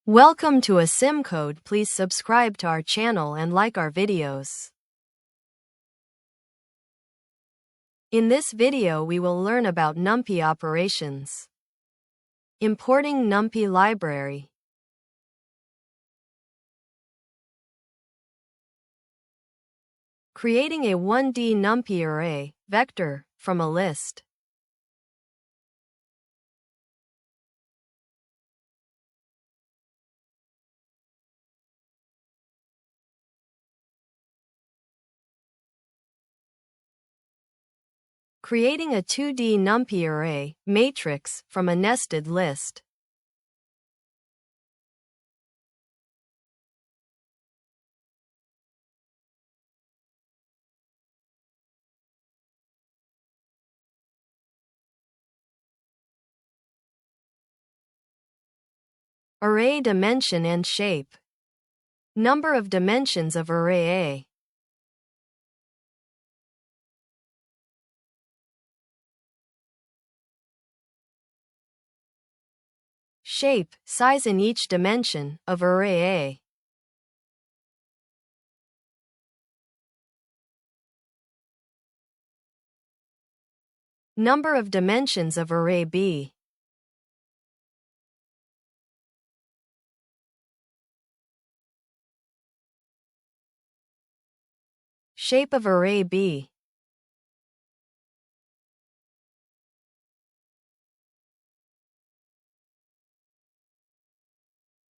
Welcome to a sim code. Please subscribe to our channel and like our videos. In this video we will learn about Numpy Operations. Importing Numpy library. Creating a 1D Numpy array, vector, from a list. Creating a 2D Numpy array, matrix, from a nested list. Array dimension and shape. Number of dimensions of array A. Shape, size in each dimension, of array A. Number of dimensions of array B. Shape of array B.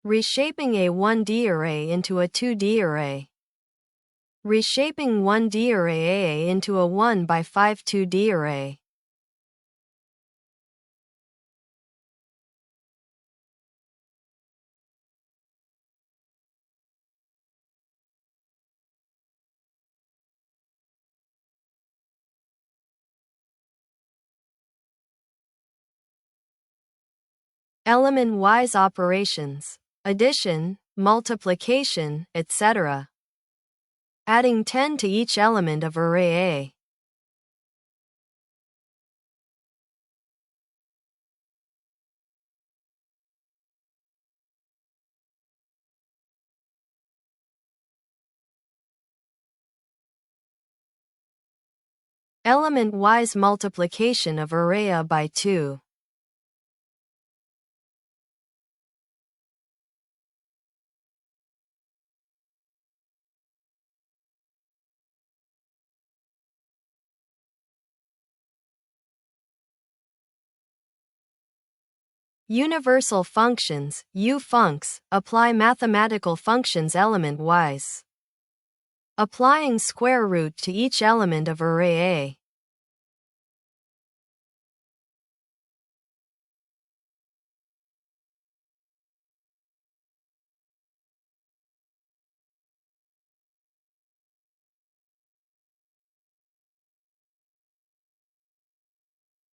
Reshaping a 1D array into a 2D array. Reshaping 1D array A into a 1 by 5 2D array. Element-wise operations. Addition, multiplication, etc. Adding 10 to each element of array A. Element-wise multiplication of array A by 2. Universal functions, U-funcs, apply mathematical functions element-wise. Applying square root to each element of array A.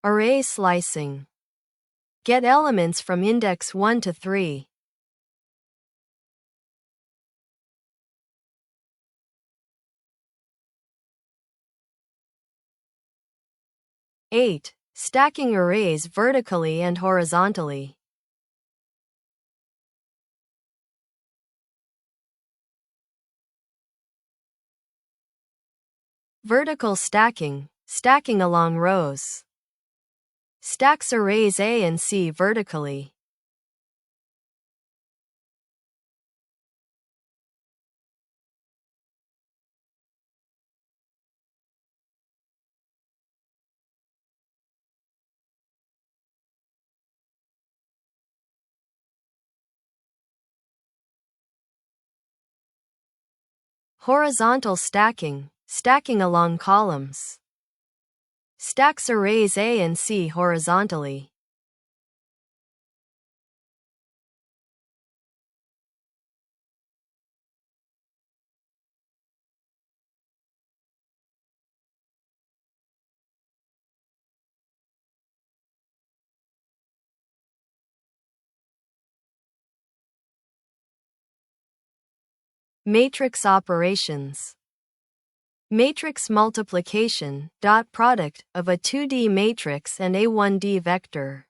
Array slicing. Get elements from index 1 to 3. Eight. Stacking arrays vertically and horizontally. Vertical stacking, stacking along rows. Stacks arrays A and C vertically. Horizontal stacking, stacking along columns. Stacks arrays A and C horizontally. Matrix operations. Matrix multiplication, dot product, of a 2D matrix and a 1D vector.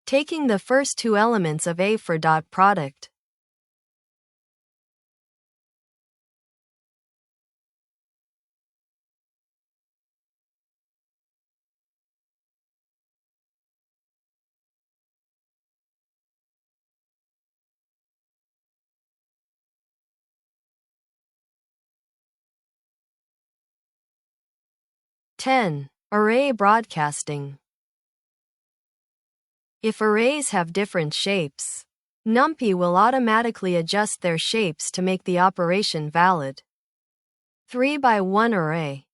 taking the first two elements of A for dot product. Array broadcasting. If arrays have different shapes, Numpy will automatically adjust their shapes to make the operation valid. 3 by 1 array.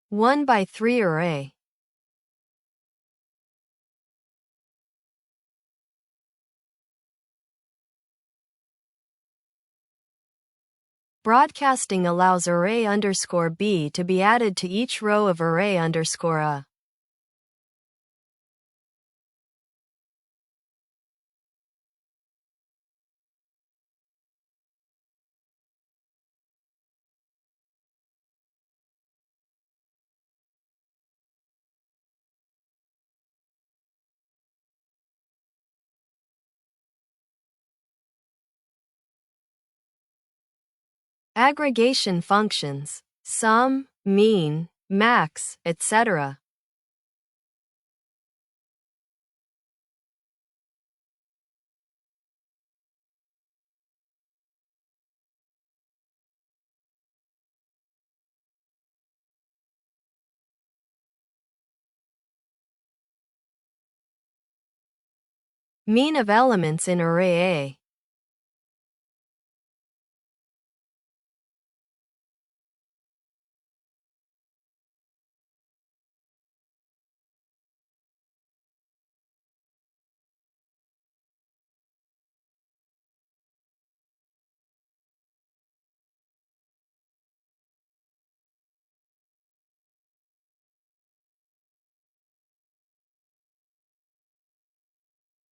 1 by 3 array. Broadcasting allows array_b to be added to each row of array_a. Aggregation functions, sum, mean, max, etc. Mean of elements in array A.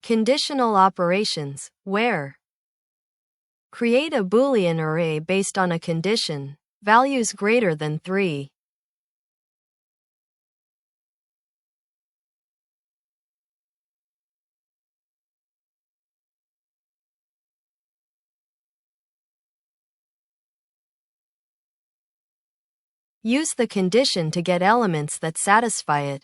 Conditional operations, where create a Boolean array based on a condition, values greater than 3. Use the condition to get elements that satisfy it.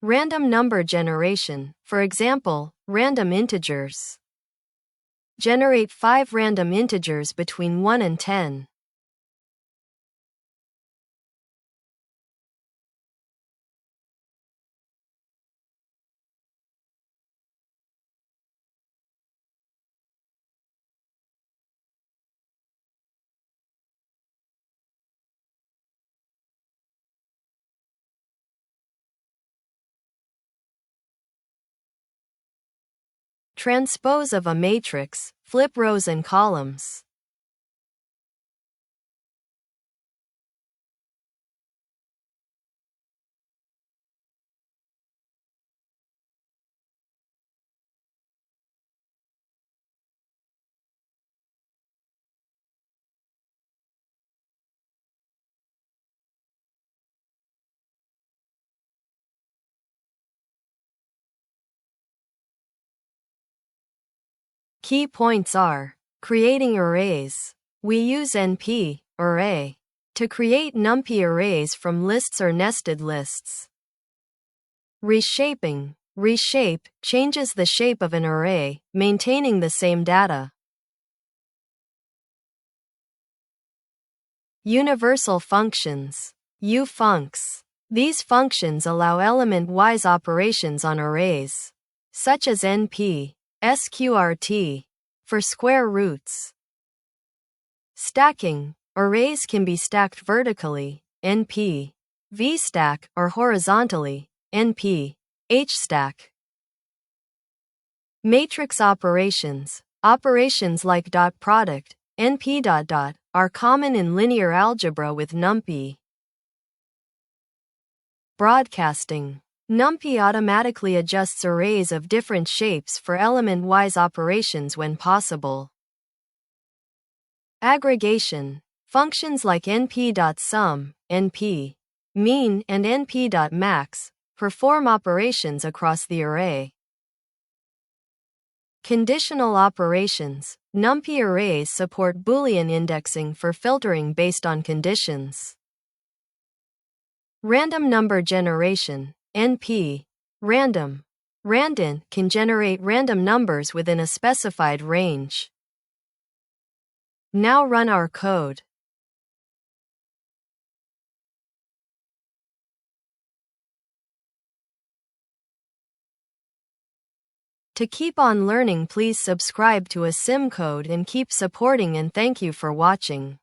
Random number generation, for example, random integers. Generate 5 random integers between 1 and 10. Transpose of a matrix, flip rows and columns. Key points are creating arrays. We use NP, array, to create Numpy arrays from lists or nested lists. Reshaping. Reshape changes the shape of an array, maintaining the same data. Universal functions. UFuncs. These functions allow element-wise operations on arrays, such as NP, SQRT, for square roots. Stacking. Arrays can be stacked vertically, NP, VStack, or horizontally, NP, HStack. Matrix operations. Operations like dot product, np ... are common in linear algebra with Numpy. Broadcasting. Numpy automatically adjusts arrays of different shapes for element-wise operations when possible. Aggregation. Functions like np.sum, np mean, and np.max perform operations across the array. Conditional operations. Numpy arrays support Boolean indexing for filtering based on conditions. Random number generation, NP. Random. Random can generate random numbers within a specified range. Now run our code. To keep on learning, please subscribe to a sim code and keep supporting, and thank you for watching.